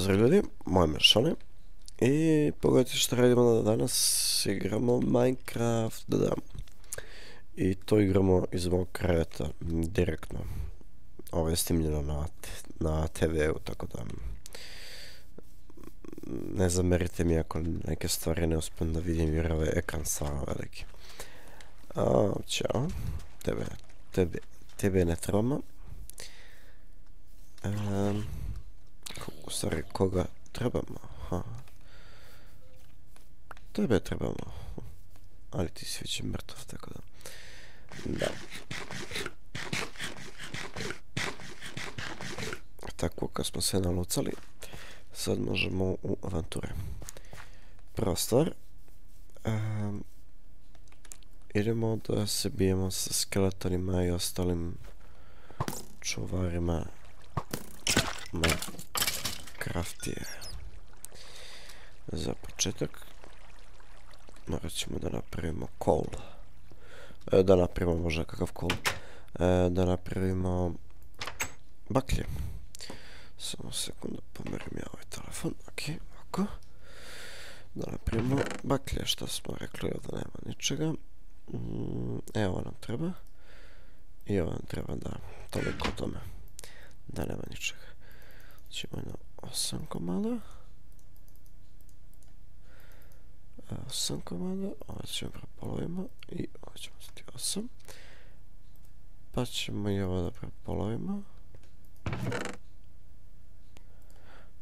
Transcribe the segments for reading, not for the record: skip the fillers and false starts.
Pozdrav ljudi, moje Mešane. I pogledajte što radimo danas, igramo Minecraft, da. I to igramo iz mog kreveta, direktno. Ovo je snimljeno na TV-u, tako da ne zamerite mi ako neke stvari ne uspijem da vidim jer ovaj ekran stvarno veliki. Ćao, tebe ne trebamo. U stvari, koga trebamo? Tebe trebamo. Ali ti si već mrtav, tako da. Da. Tako, kad smo se nalucali, sad možemo u avanture. Prva stvar. Idemo da se bijemo sa skeletonima i ostalim čuvarima Minecraftije. Za početak morat ćemo da napravimo coal. Da napravimo možda kakav coal. Da napravimo baklje. Samo sekundu, pomerim ja ovaj telefon. Ok, ovako. Da napravimo baklje, što smo rekli, ovdje nema ničega. Evo nam treba. I ovo nam treba, da, toliko o tome. Da nema ničega. Ćemo na 8 komada. 8 komada, ovo ćemo prepolovimo i ovo ćemo zati 8. Pa ćemo i ovo da prepolovimo.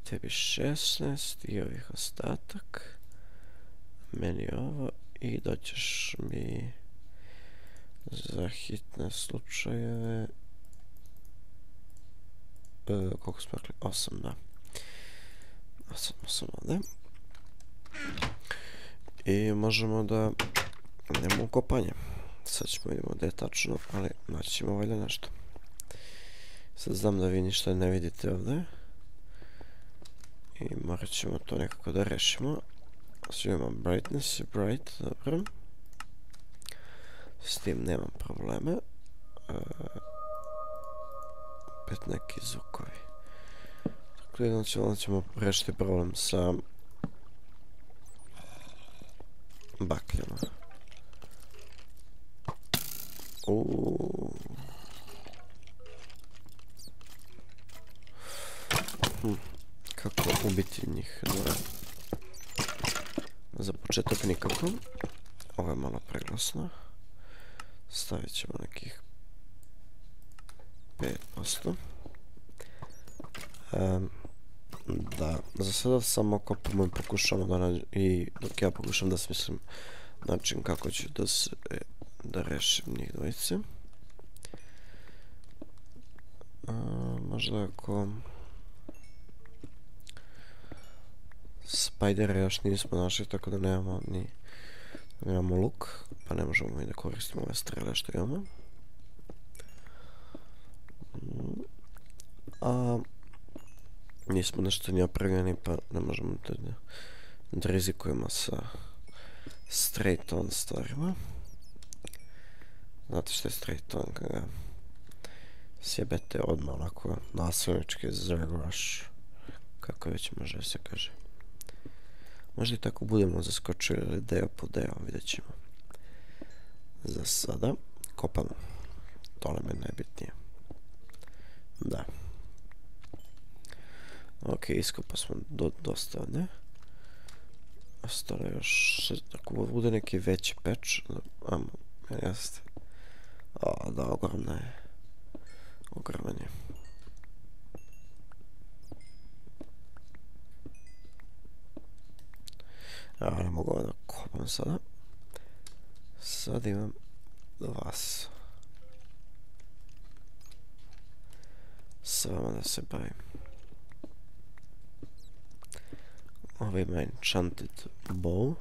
Tebi 16 i ovih ostatak. Meni ovo i doćeš mi za hitne slučajeve. Koliko smo rekli? 8, da. 8 ovdje. I možemo da idemo u kopanje. Sad ćemo vidimo gdje je tačno, ali naći ćemo valjda nešto. Sad znam da vi ništa ne vidite ovdje. I morat ćemo to nekako da rešimo. Sad imamo brightness i bright, dobro. S tim nemam probleme. Opet neki zvukovi. Dakle, onda ćemo rešiti problem sa bakljama. Kako ubiti njih dvoje? Za početak nikako. Ovo je malo preglasno. Stavit ćemo nekih 5%. Da, za sada samo kopamo i pokušamo dok ja pokušam da smislim način kako ću da rešim njih dvojice. Možda ako spajdere još nismo našli, tako da nemamo luk, pa ne možemo i da koristimo ove strele što imamo. Nismo nešto ni opremljeni, pa ne možemo da rizikujemo sa straight on stvarima. Znate što je straight on, kada sjebete odmah onako nasilnički zerg rush, kako već može se kaže. Možda i tako budemo zaskočili deo po deo, vidjet ćemo. Za sada kopamo, to nam je najbitnije. Da. Ok, iskopa smo dosta ovdje. Ostalo još, ako bude neki veći peč, jeste. Da, ogromna je. Ogroman je. Ne mogu ovo da kopam sada. Sad imam vas. S vama da se bavim. Ovo ima enchanted bow.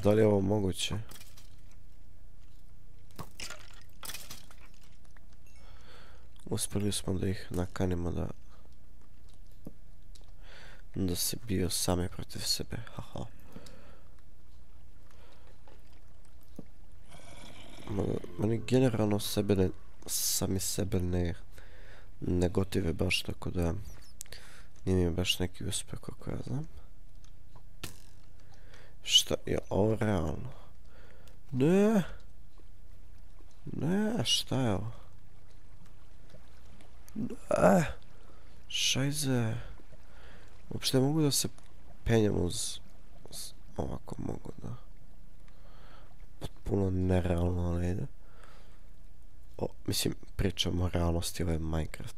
Da li je ovo moguće? Uspjeli smo da ih nakanimo da se biju sami protiv sebe, haha. Meni generalno sami sebe ne gotive baš, tako da nije mi baš neki uspjeh kako ja znam. Šta je ovo realno? Ne! Ne, šta je ovo? Ne! Šajze! Uopšte mogu da se penjem uz... Ovako mogu da... Potpuno nerealno ne ide. Mislim, pričam o realnosti, ovo je Minecraft.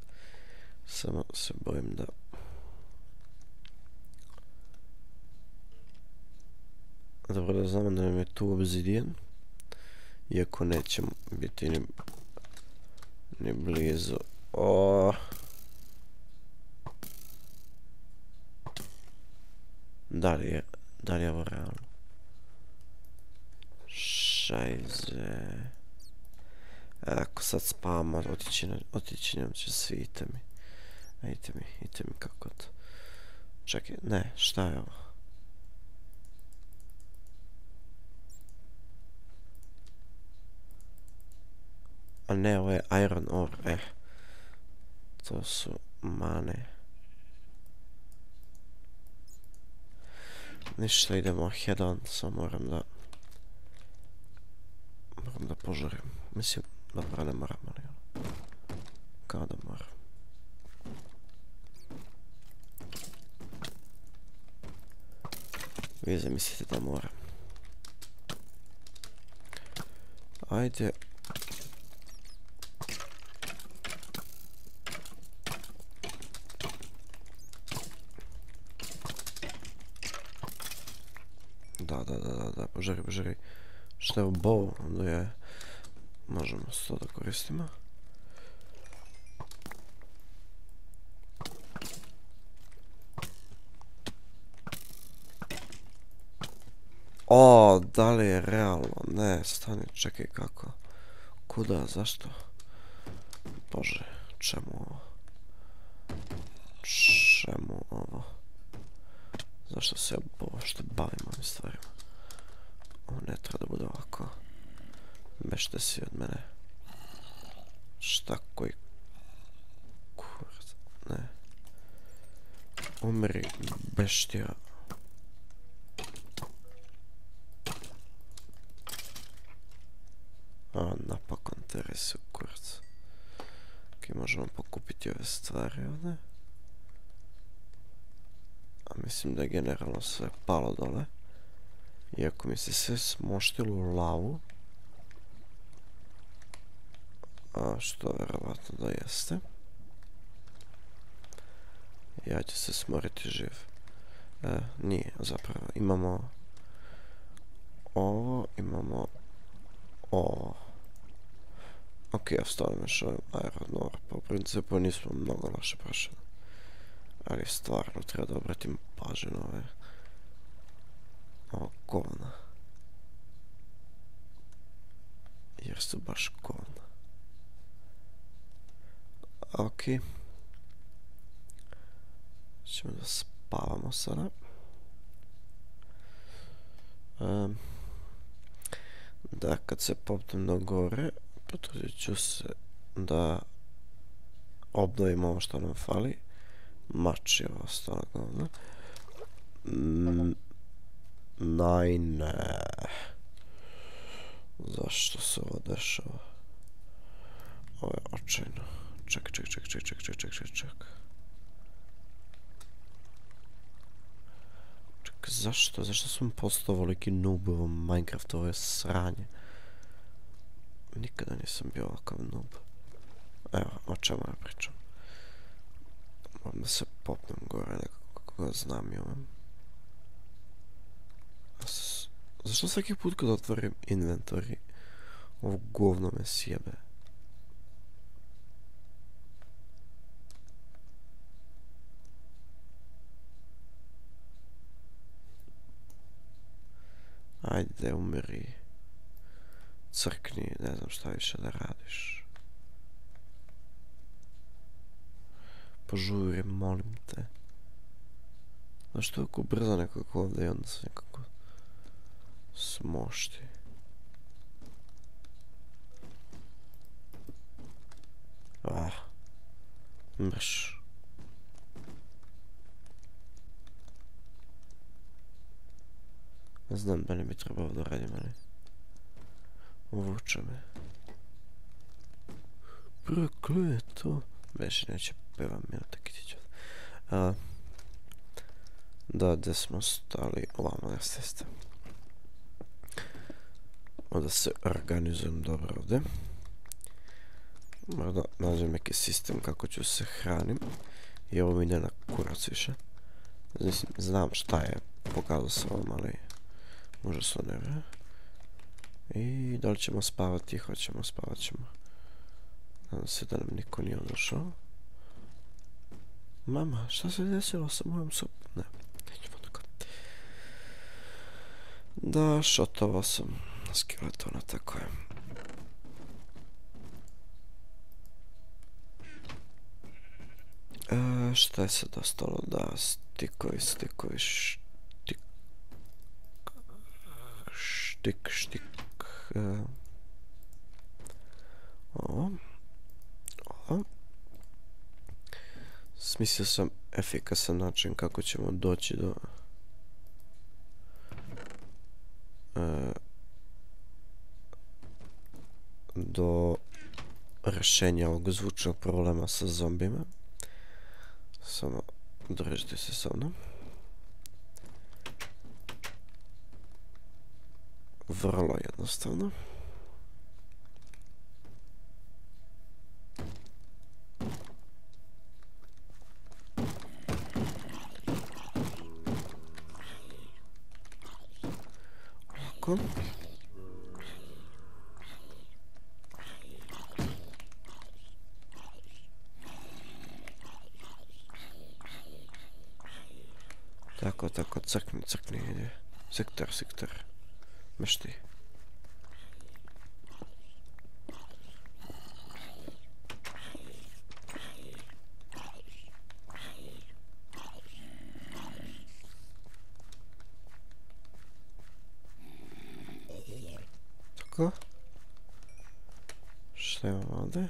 Samo se bojim da... Dobro da znamo da nam je tu obsidian. Iako nećemo biti ni blizu. Da li je ovo realno? Šajze. Ako sad spavamo, otići nam će svi itemi. Itemi kako to. Čekaj, ne, šta je ovo? A ne, ovo je iron ore, to su mane. Ništa, idemo head on, samo moram da požurim. Mislim, dobro, ne moram, ali kao da moram. Vi zamislite da moram. Ajde. Da, požari. Šta je u bow, onda je... Možemo s to da koristimo. O, da li je realno? Ne, stani, čekaj kako. Kuda, zašto? Bože, čemu ovo? Zašto se uopšte bavim ovim stvarima? Ovo ne treba da bude ovako. Bešte si od mene. Šta koji... Kurac, ne. Umri, beštija. Napokon teresi u kurac. Ok, možemo pokupiti ove stvari ovdje. A mislim da je generalno sve palo dole. Iako mi se sve smoštilo u lavu. Što verovatno da jeste. Ja ću se smoriti živ. Nije, zapravo. Imamo ovo, imamo ovo. Ok, ja stavim još ovaj iron ore, pa u principu nismo mnogo loše prošli. Ali stvarno treba da obratim pažnju na ovo govna. Jer su baš govna. Ok. Ćemo da spavamo sada. Da, kad se popnem do gore, potrudit ću se da obnovim ovo što nam fali. Mač je ostalo govno. Ne. Zašto se ovo dešava? Ovo je očajno. Ček. Zašto? Zašto sam postao ovoliki noob u ovom Minecraftu? Ovo je sranje. Nikada nisam bio ovakav noob. Evo, o čemu ja pričam. Moram da se popnem gore nekako kako ga znam i ovom. Zašto svaki put kad otvorim inventory ovo govno me sjebe? Ajde, umri. Crkni, ne znam šta više da radiš. Požuri, molim te. Znaš to je ako brzo nekako ovdje i onda se nekako smošti. Mrš. Ne znam da li bi trebalo da radim, ali... Uvuče me. Prokleto. Već neće pevam minuta kitić. Da, gdje smo stali? Ovamo na cesta. Onda se organizujem dobro ovdje. Možda nađem neki sistem kako ću se hranim. I ovo mi ide na kurac više. Znam šta je pokazao sam vam, ali možda se ne vre. I da li ćemo spavati? Hoćemo, spavat ćemo. Nadam se da nam niko nije došao. Mama, šta se desilo sa mojom supom? Ne, nećemo tako. Da, šotovao sam skeletona, tako je. Šta je se dostalo? Da, stikovi, štik. Ovo. Smislio sam efikasan način kako ćemo doći do rješenja ovog zvučnog problema sa zombima. Samo držite se sa mnom. Vrlo jednostavno. Ovako. Tako, crkni, ide. Sektor. Mešti. Tako. Šta imamo ovdje?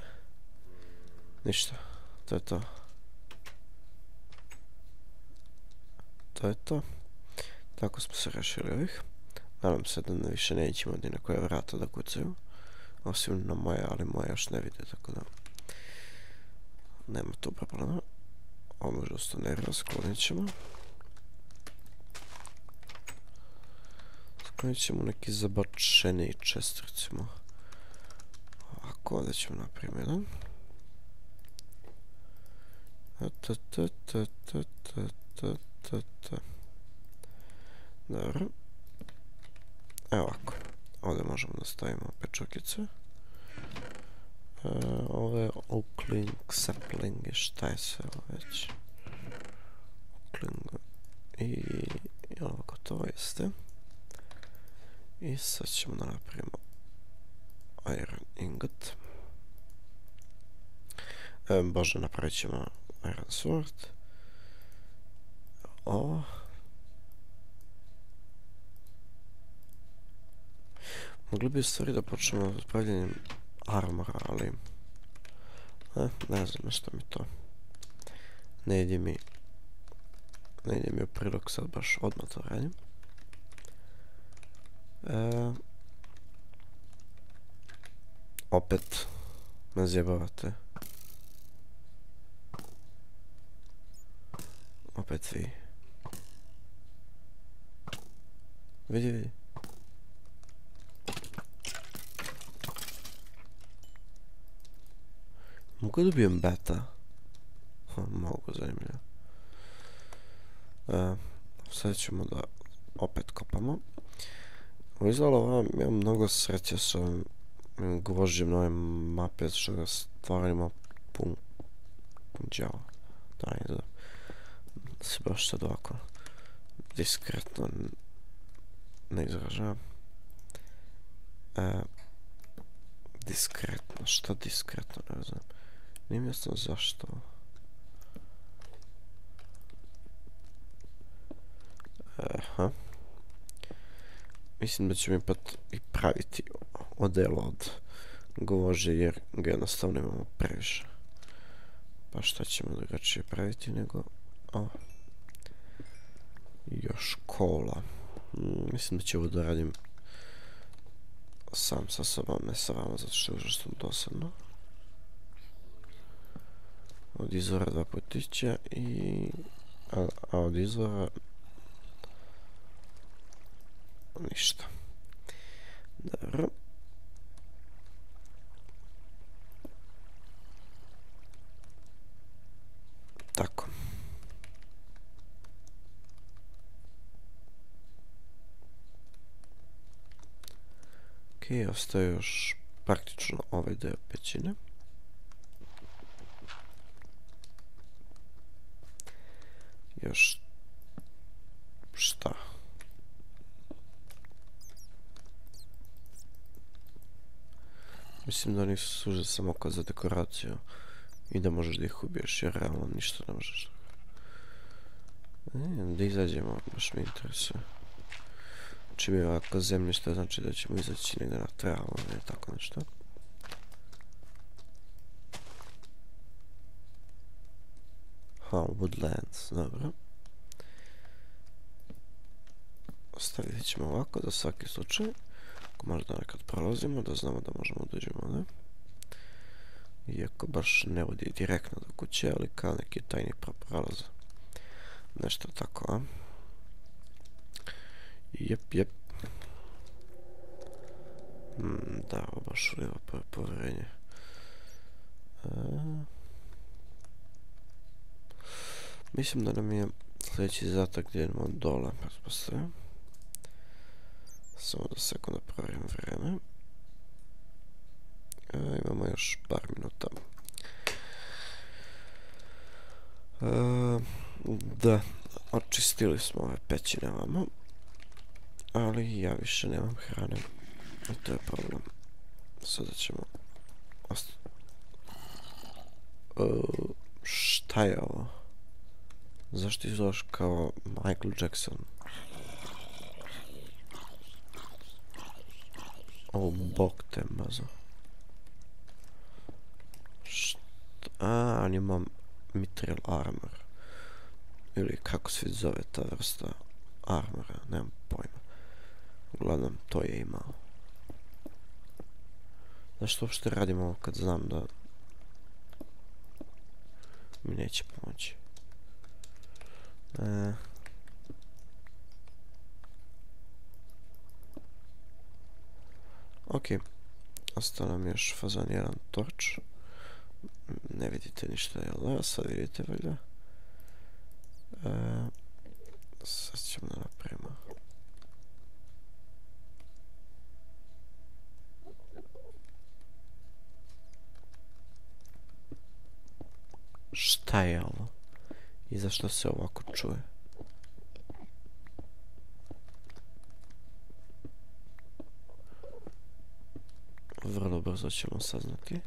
Ništa. To je to. To je to. Tako smo se rešili ovih. Nadam se da više nećemo ni na koje vrata da kucaju. Osim na moje, ali moje još ne vide, tako da... Nema tu problema. Ovo možda ostane, sklonit ćemo. Sklonit ćemo neki zabačeni čest, recimo. Ovako, ovdje ćemo napraviti jedan. Dobro. Evo ovako. Ovdje možemo da stavimo pečokice. Ovo je oakling, sapling i šta je sve ovo već. Oakling. I ovako to jeste. I sad ćemo da napravimo iron ingot. Bože, napravit ćemo iron sword. Ovo. Mogli bi u stvari da počnemo s pravljenjem armora, ali... Ne znam što mi to... Ne ide mi u prilog sad baš odmah to radim. Opet me zjebavate. Opet vi. Vidi. Mogu dobijem beta? Mogu, zanimljivo. Sad ćemo da opet kopamo. Izgleda ovo imam mnogo sreće s ovim gvožđem na ove mape, što ga stvarno ima pun djava. Da, da se baš sad ovako diskretno ne izražavam. Diskretno, što diskretno, ne znam. Nije mi jasno zašto. Mislim da ću mi i praviti odelo od gvožđe jer ga jednostavno imamo previše. Pa šta ćemo drugačije praviti nego... O. Još kola. Mislim da ću ovo da radim sam sa sobom, ne sa vama, zato što je užasno dosadno. Od izvora 2 putića i... A od izvora... ništa. Dobro. Tako. Ok, ostaje još praktično ovaj deo pećine. Još... šta? Mislim da oni služe samo kao za dekoraciju i da možeš da ih ubiješ, jer realno ništa ne možeš. Da izađemo, baš mi interesuje. Čim je ovako zemljište, znači da ćemo izaći negdje na travu ili tako nešto. Woodlands, dobro. Ostavit ćemo ovako za svaki slučaj. Ako možda nekad prolazimo, da znamo da možemo da uđemo, ne? Iako baš ne vodi direktno do kuće, ali kao neki tajni prolaz. Nešto tako, a? Jep. Da, ovo baš uliva povjerenje. Mislim da nam je sljedeći zadatak gdje idemo dole, pretpostavljam. Samo da sekunda provjerim vreme. Imamo još par minuta. Da, očistili smo ove pećine vamo. Ali ja više nemam hrane. I to je problem. Sada ćemo... šta je ovo? Zašto izgledaš kao Michael Jackson? O, bog te mazo. On ima mithril armor. Ili kako se zove ta vrsta armora, nemam pojma. Uglavnom, to je imao. Zašto uopšte radimo ovo kad znam da mi neće pomoći? Ok, ostao nam još fazan jedan torč. Ne vidite ništa, jel da? Sad vidite valjda. Sad ćemo da napravimo. Šta je ovo? I zašto se ovako čuje? Vrlo brzo ćemo saznati.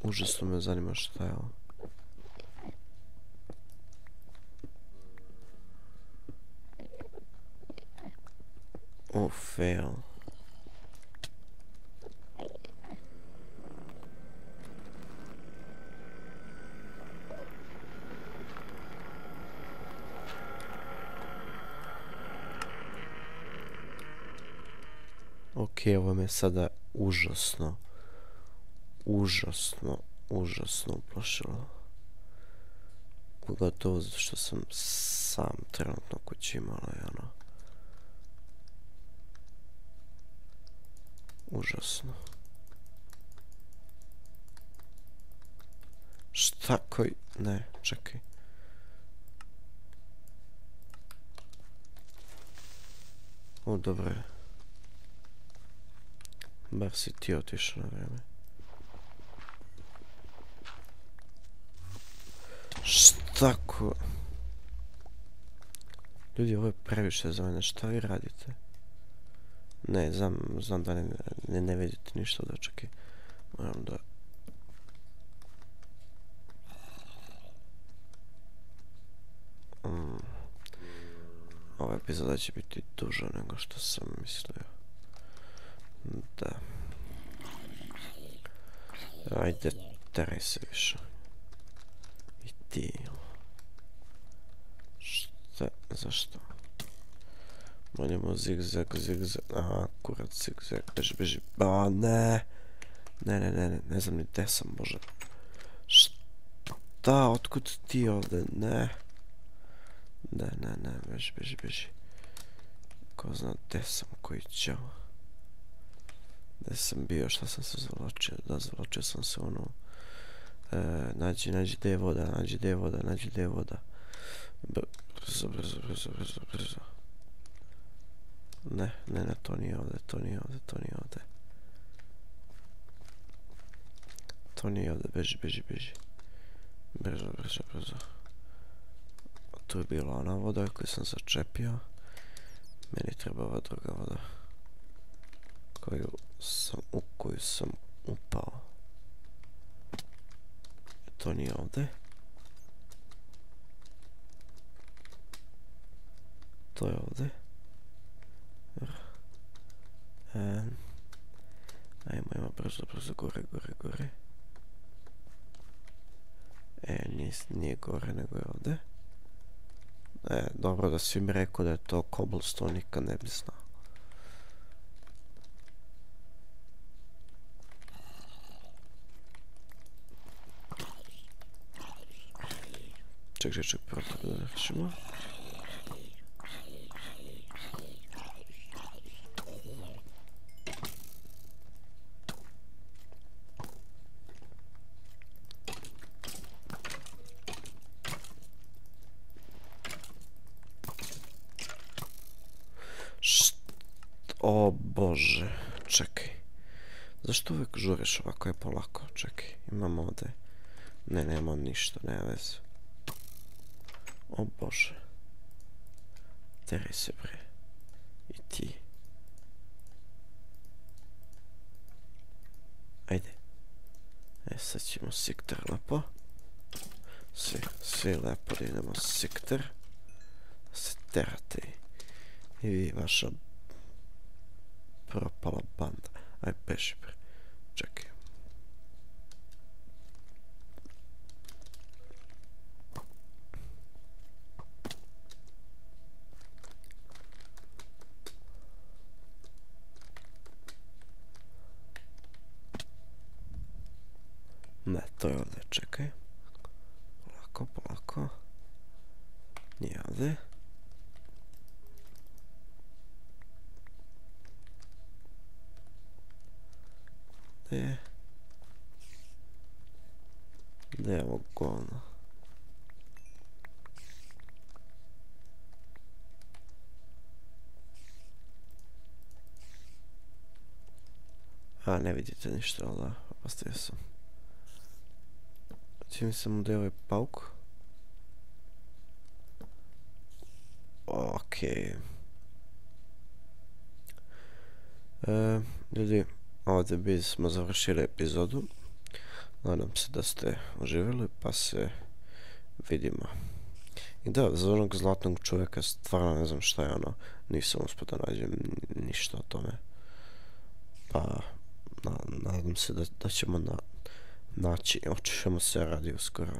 Užasno me zanima šta je ovo. Oh, fail. Ok, ovo me sada užasno uplašilo. Pogotovo zato što sam sam trenutno kući imala i ono... užasno. Šta koji... ne, čekaj. O, dobro je. Bar si ti otišao na vreme. Šta ko... ljudi, ovo je previše za mene, šta vi radite? Ne, znam da ne vidite ništa, da čekaj. Moram da... epizoda će biti duža nego što sam mislio. Da. Ajde, teraj se više. I ti. Šta? Zašto? Manjemo zigzag. Aha, kurac zigzag. Beži. A, ne. Ne znam ni gdje sam, bože. Šta? Otkud ti ovdje? Ne. Ne. Beži. Ko zna gdje sam, koji ćeo. Gdje sam bio, šta sam se zavlačio? Da, zavlačio sam se ono... Nađi gdje je voda, nađi gdje je voda. Brzo. Ne, to nije ovdje. To nije ovdje, beži. Brzo. Tu je bila ona voda koju sam začepio. Meni treba ova druga voda. U koju sam upao. To nije ovdje. To je ovdje. Ajmo brzo, gore. Nije gore, nego je ovdje. Dobro da svi mi rekao da je to cobblestone, nikad ne bi znao. Ček, prvo da rešimo. O bože, čekaj. Zašto uvijek žuriš ovako je polako? Čekaj, imam ovdje. Ne, nema ništa, nema veze. O bože. Teraj se bre. I ti. Ajde. Sad ćemo sikter lepo. Svi lepo da idemo sikter. Da se terate. I vi vaša propala banda. Aj beži bre. Čekaj. Ne, to je ovdje, čekaj. Polako. Nije ovdje. Gdje je ovo govno? A, ne vidite ništa, ali da, opastio sam. Čini se mu da je ovaj pauk. Okej. Ljudi, ovdje bismo završili epizodu. Nadam se da ste uživjeli, pa se vidimo. I da, za onog zlatnog čovjeka stvarno ne znam šta je ono. Nisam uspio da nađem ništa o tome. Pa, nadam se da ćemo naći o čemu se radi uskoro.